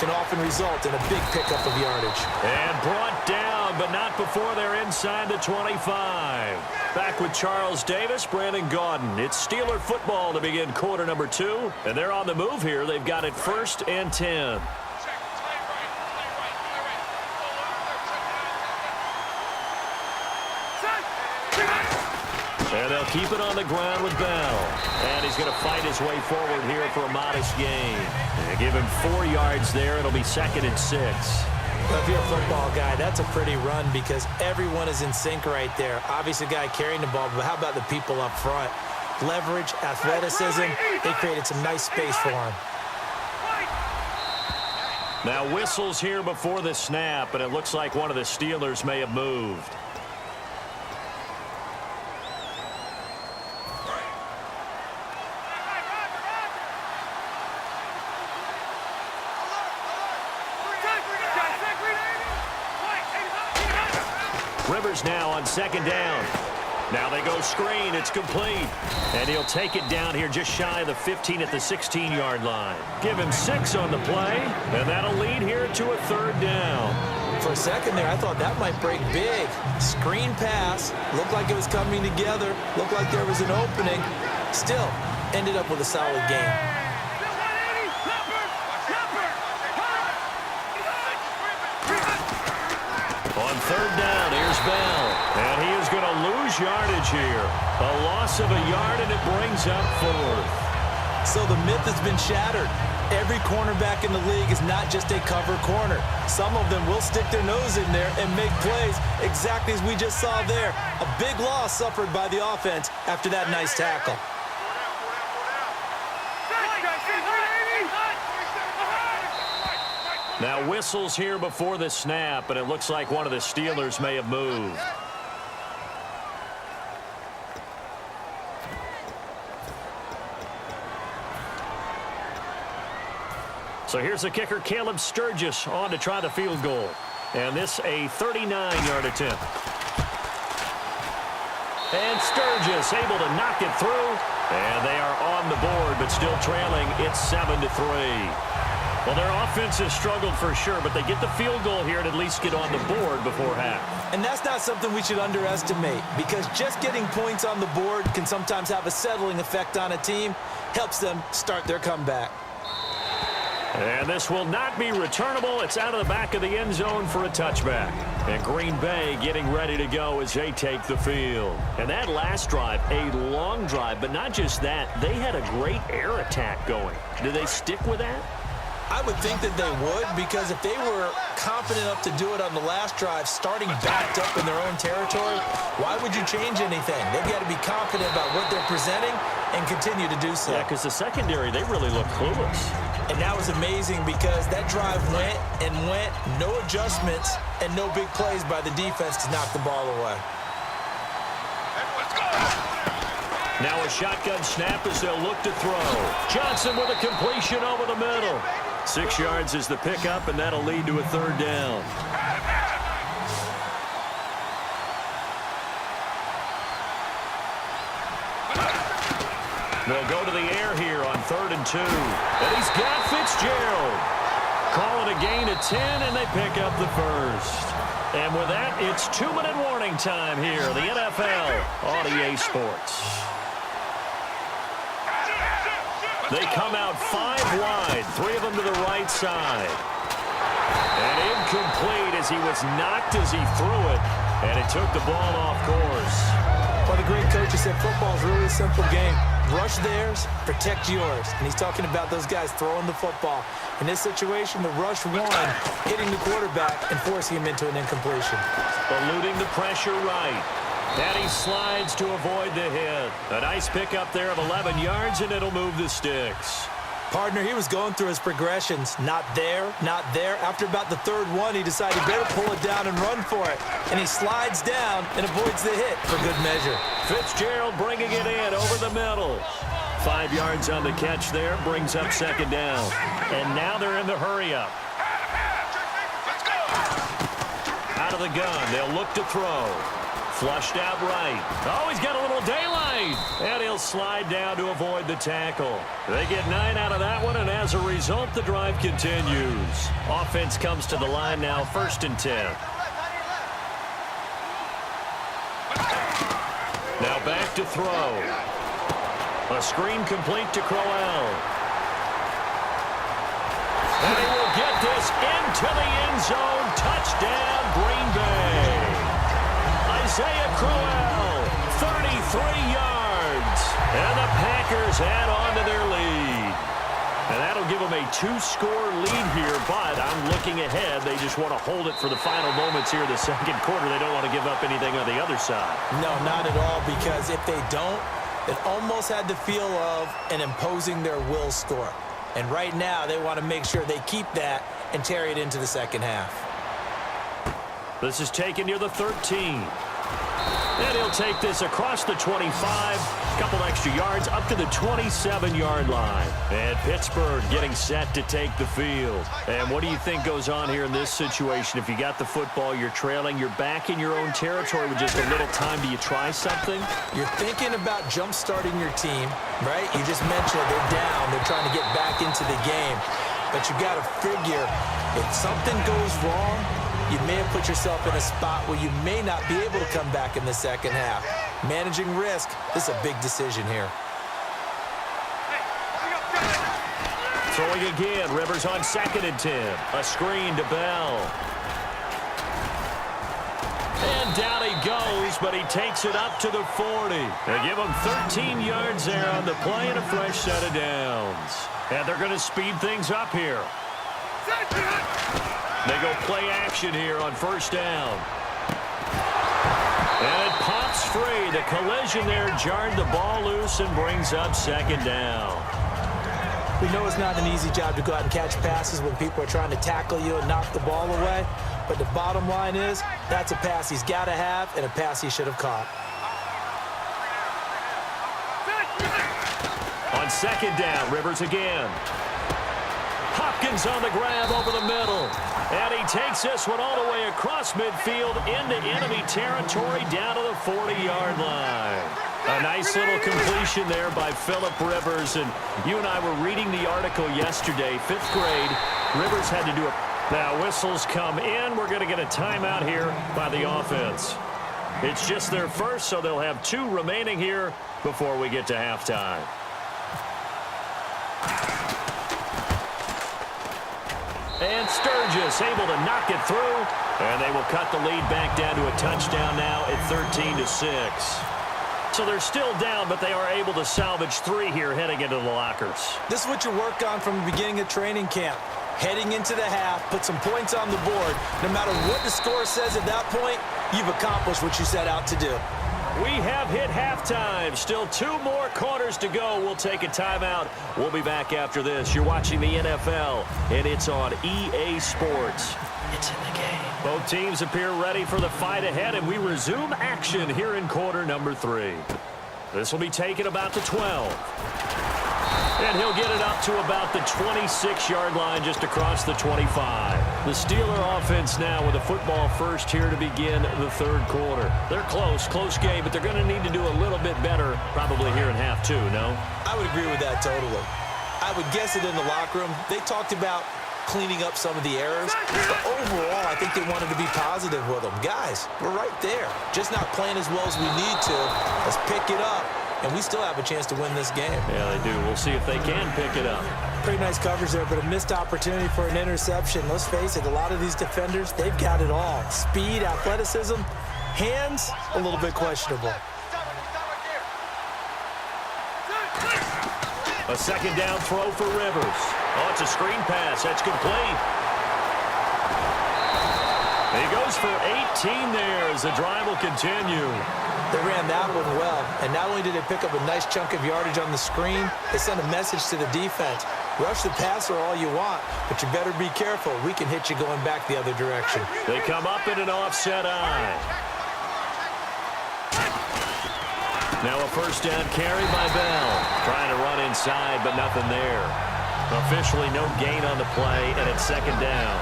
can often result in a big pickup of yardage. And brought down, but not before they're inside the 25. Back with Charles Davis, Brandon Gaudin. It's Steeler football to begin quarter number 2. And they're on the move here. They've got it 1st and 10. And they'll keep it on the ground with Bell. And he's going to fight his way forward here for a modest gain. And give him 4 yards there. It'll be 2nd and 6. Well, if you're a football guy, that's a pretty run because everyone is in sync right there. Obviously, the guy carrying the ball, but how about the people up front? Leverage, athleticism, they created some nice space for him. Now whistles here before the snap, and it looks like one of the Steelers may have moved. Rivers now on 2nd down. Now they go screen. It's complete. And he'll take it down here just shy of the 15 at the 16-yard line. Give him 6 on the play, and that'll lead here to a 3rd down. For a second there, I thought that might break big. Screen pass. Looked like it was coming together. Looked like there was an opening. Still, ended up with a solid game. On 3rd down, here's Bell. And he is going to lose yardage here. A loss of a yard, and it brings up 4th. So the myth has been shattered. Every cornerback in the league is not just a cover corner. Some of them will stick their nose in there and make plays exactly as we just saw there. A big loss suffered by the offense after that nice tackle. Now whistles here before the snap, and it looks like one of the Steelers may have moved. So here's the kicker, Caleb Sturgis, on to try the field goal. And this a 39-yard attempt. And Sturgis able to knock it through. And they are on the board, but still trailing. It's 7-3. Well, their offense has struggled for sure, but they get the field goal here and at least get on the board before half. And that's not something we should underestimate, because just getting points on the board can sometimes have a settling effect on a team, helps them start their comeback. And this will not be returnable. It's out of the back of the end zone for a touchback. And Green Bay getting ready to go as they take the field. And that last drive, a long drive, but not just that. They had a great air attack going. Do they stick with that? I would think that they would, because if they were confident enough to do it on the last drive, starting backed up in their own territory, why would you change anything? They've got to be confident about what they're presenting and continue to do so. Yeah, because the secondary, they really look clueless. And that was amazing because that drive went and went, no adjustments and no big plays by the defense to knock the ball away. Now a shotgun snap as they'll look to throw. Johnson with a completion over the middle. 6 yards is the pickup, and that'll lead to a 3rd down. They'll go to the air here on 3rd and 2. And he's got Fitzgerald. Calling a gain of 10, and they pick up the 1st. And with that, it's 2-minute warning time here. The NFL on EA Sports. They come out 5 wide, 3 of them to the right side. And incomplete as he was knocked as he threw it, and it took the ball off course. Well, the great coach said football is really a simple game. Rush theirs, protect yours. And he's talking about those guys throwing the football. In this situation, the rush won, hitting the quarterback and forcing him into an incompletion. Eluding the pressure right. And he slides to avoid the hit. A nice pickup there of 11 yards, and it'll move the sticks. Partner, he was going through his progressions. Not there, not there. After about the 3rd one, he decided he better pull it down and run for it. And he slides down and avoids the hit for good measure. Fitzgerald bringing it in over the middle. 5 yards on the catch there, brings up 2nd down. And now they're in the hurry-up. Out of the gun, they'll look to throw. Flushed out right. Oh, he's got a little daylight. right. And he'll slide down to avoid the tackle. They get 9 out of that one, and as a result, the drive continues. Offense comes to the line now, 1st and 10. Now back to throw. A screen complete to Crowell. And he will get this into the end zone. Touchdown, Green Bay. Isaiah Crowell, 33 yards. And the Packers add on to their lead. And that'll give them a 2-score lead here, but I'm looking ahead. They just want to hold it for the final moments here in the second quarter. They don't want to give up anything on the other side. No, not at all, because if they don't, it almost had the feel of an imposing their will score. And right now, they want to make sure they keep that and carry it into the second half. This is taken near the 13. And he'll take this across the 25, a couple extra yards up to the 27-yard line. And Pittsburgh getting set to take the field. And what do you think goes on here in this situation? If you got the football, you're trailing, you're back in your own territory with just a little time. Do you try something? You're thinking about jump-starting your team, right? You just mentioned it. They're down. They're trying to get back into the game. But you got to figure if something goes wrong, you may have put yourself in a spot where you may not be able to come back in the second half. Managing risk, this is a big decision here. Throwing again, Rivers on 2nd and 10. A screen to Bell. And down he goes, but he takes it up to the 40. They give him 13 yards there on the play and a fresh set of downs. And they're going to speed things up here. They go play action here on 1st down. And it pops free. The collision there jarred the ball loose and brings up 2nd down. We know it's not an easy job to go out and catch passes when people are trying to tackle you and knock the ball away. But the bottom line is, that's a pass he's got to have and a pass he should have caught. On 2nd down, Rivers again. Hopkins on the grab over the middle. And he takes this one all the way across midfield into enemy territory down to the 40-yard line. A nice little completion there by Phillip Rivers. And you and I were reading the article yesterday, 5th grade. Rivers had to do it. Now whistles come in. We're going to get a timeout here by the offense. It's just their first, so they'll have 2 remaining here before we get to halftime. And Sturgis able to knock it through. And they will cut the lead back down to a touchdown now at 13-6. So they're still down, but they are able to salvage 3 here heading into the lockers. This is what you work on from the beginning of training camp. Heading into the half, put some points on the board. No matter what the score says at that point, you've accomplished what you set out to do. We have hit halftime. Still 2 more quarters to go. We'll take a timeout. We'll be back after this. You're watching the NFL, and it's on EA Sports. It's in the game. Both teams appear ready for the fight ahead, and we resume action here in quarter number 3. This will be taken about the 12. And he'll get it up to about the 26-yard line just across the 25. The Steeler offense now with a football first here to begin the 3rd quarter. They're close game, but they're going to need to do a little bit better probably here in half 2, no? I would agree with that totally. I would guess it in the locker room. They talked about cleaning up some of the errors, but overall, I think they wanted to be positive with them. Guys, we're right there. Just not playing as well as we need to. Let's pick it up. And we still have a chance to win this game. Yeah, they do. We'll see if they can pick it up. Pretty nice coverage there, but a missed opportunity for an interception. Let's face it, a lot of these defenders, they've got it all. Speed, athleticism, hands, a little bit questionable. A 2nd down throw for Rivers. Oh, it's a screen pass. That's complete. He goes for 18 there as the drive will continue. They ran that one well, and not only did they pick up a nice chunk of yardage on the screen, they sent a message to the defense. Rush the passer all you want, but you better be careful. We can hit you going back the other direction. They come up in an offset eye. Now a 1st down carry by Bell. Trying to run inside, but nothing there. Officially no gain on the play, and it's 2nd down.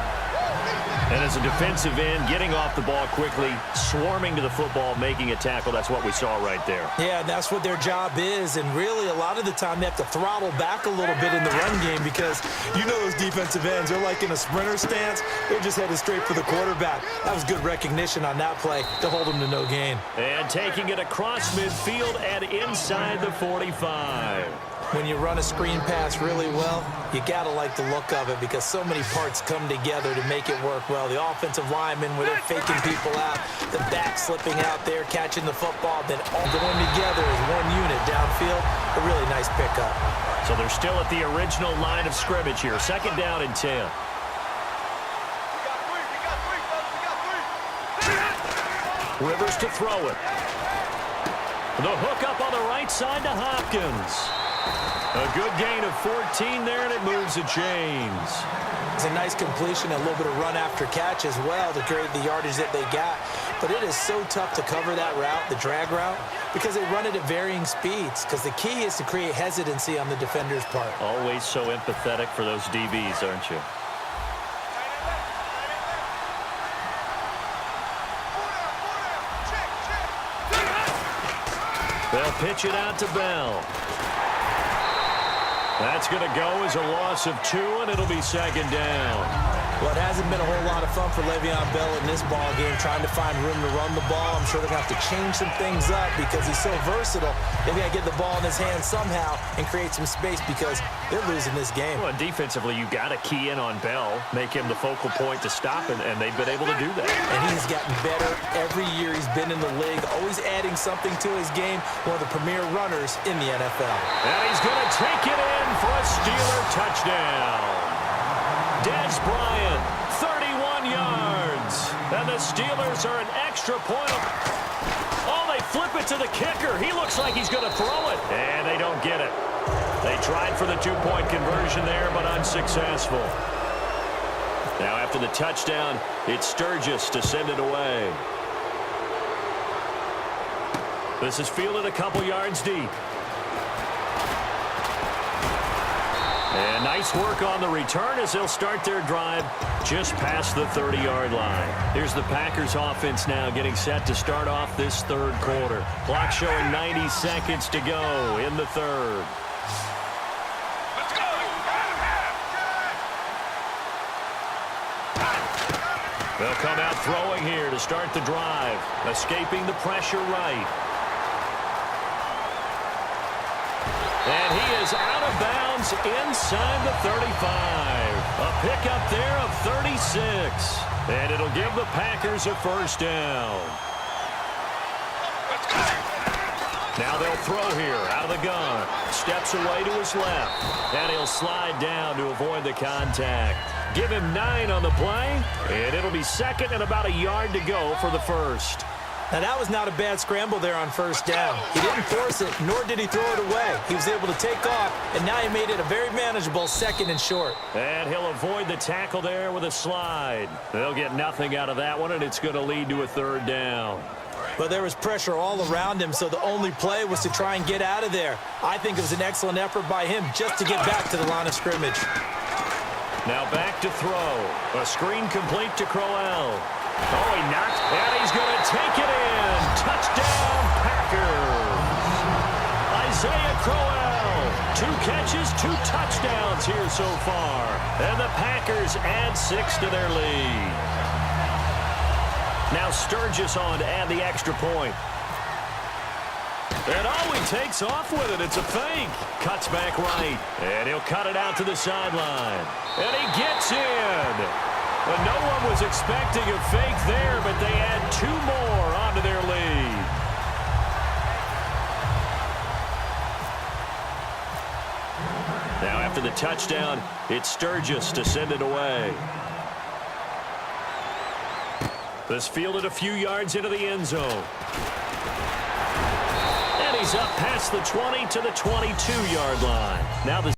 And as a defensive end, getting off the ball quickly, swarming to the football, making a tackle, that's what we saw right there. Yeah, and that's what their job is. And really, a lot of the time, they have to throttle back a little bit in the run game because you know those defensive ends, they're like in a sprinter stance. They're just headed straight for the quarterback. That was good recognition on that play to hold them to no gain. And taking it across midfield and inside the 45. When you run a screen pass really well, you got to like the look of it because so many parts come together to make it work well. The offensive linemen, where they're faking people out, the back slipping out there, catching the football, then all going together as one unit downfield. A really nice pickup. So they're still at the original line of scrimmage here. 2nd down and 10. Rivers to throw it. The hook up on the right side to Hopkins. A good gain of 14 there, and it moves the chains. It's a nice completion, a little bit of run after catch as well to create the yardage that they got. But it is so tough to cover that route, the drag route, because they run it at varying speeds. Because the key is to create hesitancy on the defender's part. Always so empathetic for those DBs, aren't you? They'll pitch it out to Bell. That's going to go as a loss of 2, and it'll be 2nd down. Well, it hasn't been a whole lot of fun for Le'Veon Bell in this ball game, trying to find room to run the ball. I'm sure they're going to have to change some things up because he's so versatile. They've got to get the ball in his hands somehow and create some space because they're losing this game. Well, defensively, you got to key in on Bell, make him the focal point to stop, and they've been able to do that. And he's gotten better every year he's been in the league, always adding something to his game, one of the premier runners in the NFL. And he's going to take it in for a Steeler touchdown. Dez Bryant, 31 yards. And the Steelers are an extra point. Oh, they flip it to the kicker. He looks like he's going to throw it. And they don't get it. They tried for the 2-point conversion there, but unsuccessful. Now after the touchdown, it's Sturgis to send it away. This is fielded a couple yards deep. And nice work on the return as they'll start their drive just past the 30-yard line. Here's the Packers offense now getting set to start off this 3rd quarter. Clock showing 90 seconds to go in the 3rd. They'll come out throwing here to start the drive, escaping the pressure right. And he is out of bounds inside the 35. A pickup there of 36. And it'll give the Packers a 1st down. Now they'll throw here out of the gun. Steps away to his left. And he'll slide down to avoid the contact. Give him 9 on the play. And it'll be 2nd and about a yard to go for the 1st. Now, that was not a bad scramble there on 1st down. He didn't force it, nor did he throw it away. He was able to take off, and now he made it a very manageable 2nd and short. And he'll avoid the tackle there with a slide. They'll get nothing out of that one, and it's going to lead to a 3rd down. But there was pressure all around him, so the only play was to try and get out of there. I think it was an excellent effort by him just to get back to the line of scrimmage. Now back to throw. A screen complete to Crowell. Oh, he knocked, and he's going to take it in. Touchdown, Packers. Isaiah Crowell, 2 catches, 2 touchdowns here so far. And the Packers add 6 to their lead. Now Sturgis on to add the extra point. And oh, he takes off with it. It's a fake. Cuts back right. And he'll cut it out to the sideline. And he gets in. Well, no one was expecting a fake there, but they add 2 more onto their lead. Now after the touchdown, it's Sturgis to send it away. This fielded a few yards into the end zone. And he's up past the 20 to the 22-yard line. Now the